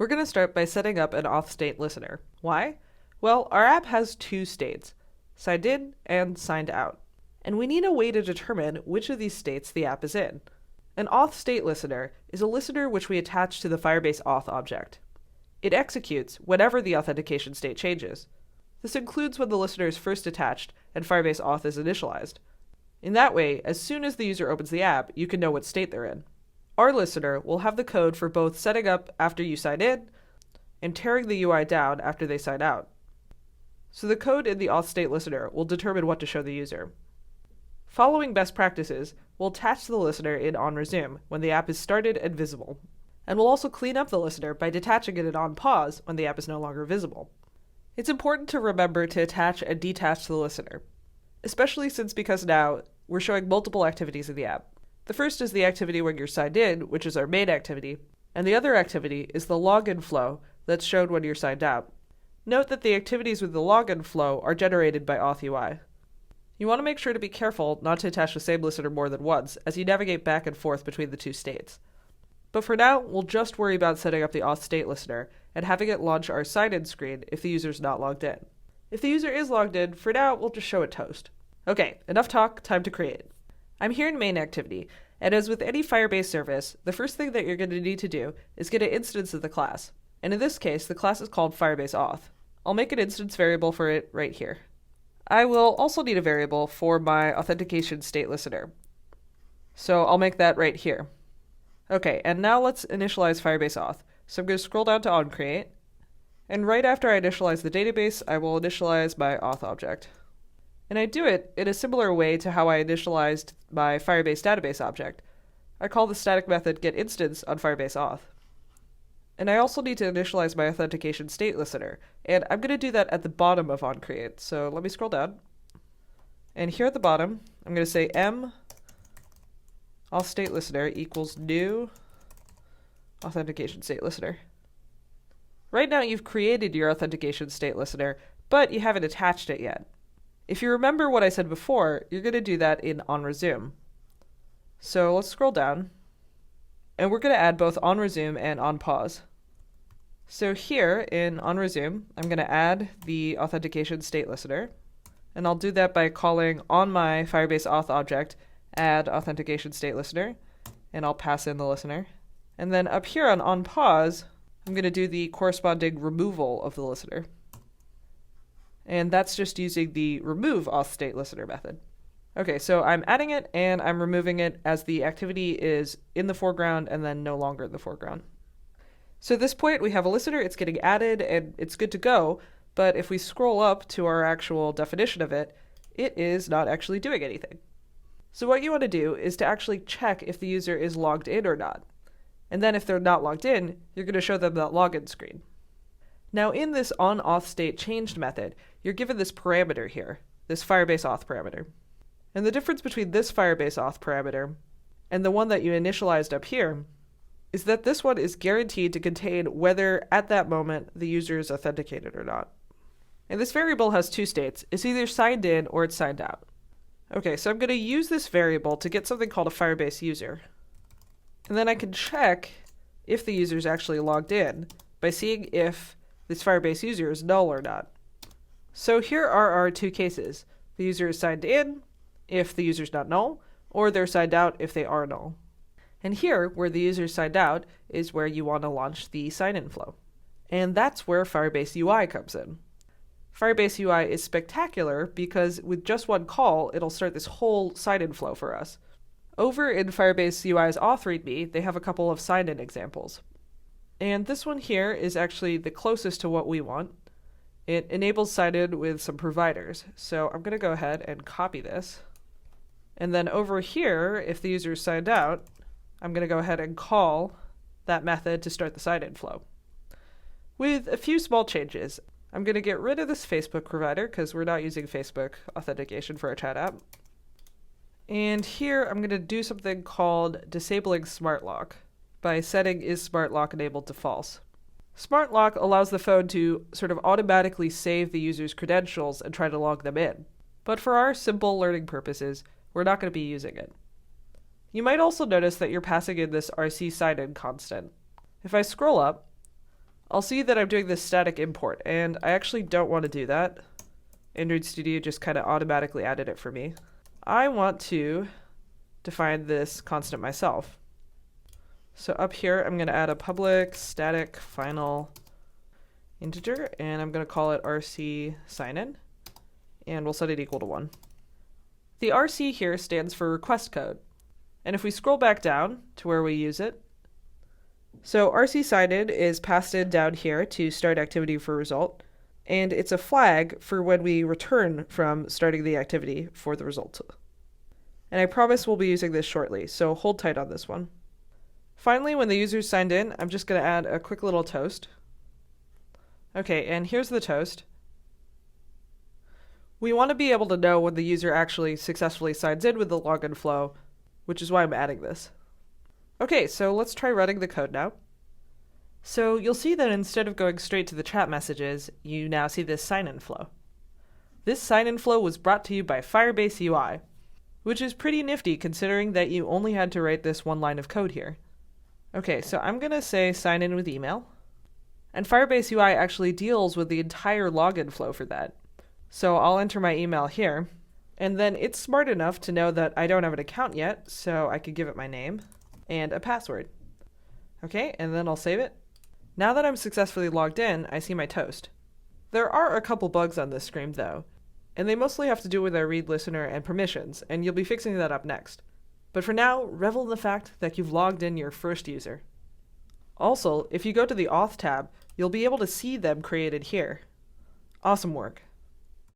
We're going to start by setting up an AuthStateListener. Why? Well, our app has two states, signed in and signed out. And we need a way to determine which of these states the app is in. An AuthStateListener is a listener which we attach to the Firebase Auth object. It executes whenever the authentication state changes. This includes when the listener is first attached and Firebase Auth is initialized. In that way, as soon as the user opens the app, you can know what state they're in. Our listener will have the code for both setting up after you sign in and tearing the UI down after they sign out. So the code in the AuthStateListener will determine what to show the user. Following best practices, we'll attach the listener in onResume when the app is started and visible. And we'll also clean up the listener by detaching it in onPause when the app is no longer visible. It's important to remember to attach and detach the listener, especially because now we're showing multiple activities in the app. The first is the activity when you're signed in, which is our main activity, and the other activity is the login flow that's shown when you're signed out. Note that the activities with the login flow are generated by AuthUI. You want to make sure to be careful not to attach the same listener more than once as you navigate back and forth between the two states. But for now, we'll just worry about setting up the AuthStateListener and having it launch our sign-in screen if the user's not logged in. If the user is logged in, for now, we'll just show it toast. Okay, enough talk, time to create. I'm here in main activity, and as with any Firebase service, the first thing that you're going to need to do is get an instance of the class. And in this case, the class is called Firebase Auth. I'll make an instance variable for it right here. I will also need a variable for my authentication state listener. So I'll make that right here. Okay, and now let's initialize Firebase Auth. So I'm going to scroll down to onCreate, and right after I initialize the database, I will initialize my auth object. And I do it in a similar way to how I initialized my Firebase database object. I call the static method getInstance on Firebase Auth. And I also need to initialize my authentication state listener, and I'm going to do that at the bottom of onCreate. So let me scroll down. And here at the bottom, I'm going to say m AuthStateListener equals new authentication state listener. Right now you've created your authentication state listener, but you haven't attached it yet. If you remember what I said before, you're going to do that in onResume. So let's scroll down, and we're going to add both onResume and onPause. So here in onResume, I'm going to add the authentication state listener, and I'll do that by calling on my Firebase Auth object add authentication state listener, and I'll pass in the listener. And then up here on onPause, I'm going to do the corresponding removal of the listener. And that's just using the remove AuthStateListener method. Okay, so I'm adding it and I'm removing it as the activity is in the foreground and then no longer in the foreground. So at this point we have a listener, it's getting added and it's good to go, but if we scroll up to our actual definition of it, it is not actually doing anything. So what you want to do is to actually check if the user is logged in or not. And then if they're not logged in, you're going to show them that login screen. Now in this onAuthStateChanged method, you're given this parameter here, this Firebase Auth parameter. And the difference between this Firebase Auth parameter and the one that you initialized up here is that this one is guaranteed to contain whether at that moment the user is authenticated or not. And this variable has two states. It's either signed in or it's signed out. Okay, so I'm going to use this variable to get something called a Firebase user. And then I can check if the user is actually logged in by seeing if this Firebase user is null or not. So here are our two cases. The user is signed in if the user is not null, or they're signed out if they are null. And here, where the user is signed out, is where you want to launch the sign-in flow. And that's where Firebase UI comes in. Firebase UI is spectacular because with just one call, it'll start this whole sign-in flow for us. Over in Firebase UI's auth README, they have a couple of sign-in examples. And this one here is actually the closest to what we want. It enables sign-in with some providers. So I'm going to go ahead and copy this. And then over here, if the user is signed out, I'm going to go ahead and call that method to start the sign-in flow. With a few small changes. I'm going to get rid of this Facebook provider because we're not using Facebook authentication for our chat app. And here I'm going to do something called disabling smart lock by setting is smart lock enabled to false. Smart lock allows the phone to sort of automatically save the user's credentials and try to log them in. But for our simple learning purposes, we're not going to be using it. You might also notice that you're passing in this RC sign-in constant. If I scroll up, I'll see that I'm doing this static import, and I actually don't want to do that. Android Studio just kind of automatically added it for me. I want to define this constant myself. So up here, I'm going to add a public static final integer, and I'm going to call it RC signin, and we'll set it equal to 1. The RC here stands for request code. And if we scroll back down to where we use it, so RC signin is passed in down here to start activity for result, and it's a flag for when we return from starting the activity for the result. And I promise we'll be using this shortly, so hold tight on this one. Finally, when the user's signed in, I'm just going to add a quick little toast. Okay, and here's the toast. We want to be able to know when the user actually successfully signs in with the login flow, which is why I'm adding this. Okay, so let's try running the code now. So you'll see that instead of going straight to the chat messages, you now see this sign-in flow. This sign-in flow was brought to you by Firebase UI, which is pretty nifty considering that you only had to write this one line of code here. Okay, so I'm going to say sign in with email, and Firebase UI actually deals with the entire login flow for that. So I'll enter my email here, and then it's smart enough to know that I don't have an account yet, so I could give it my name and a password. Okay, and then I'll save it. Now that I'm successfully logged in, I see my toast. There are a couple bugs on this screen though, and they mostly have to do with our read listener and permissions, and you'll be fixing that up next. But for now, revel in the fact that you've logged in your first user. Also, if you go to the Auth tab, you'll be able to see them created here. Awesome work.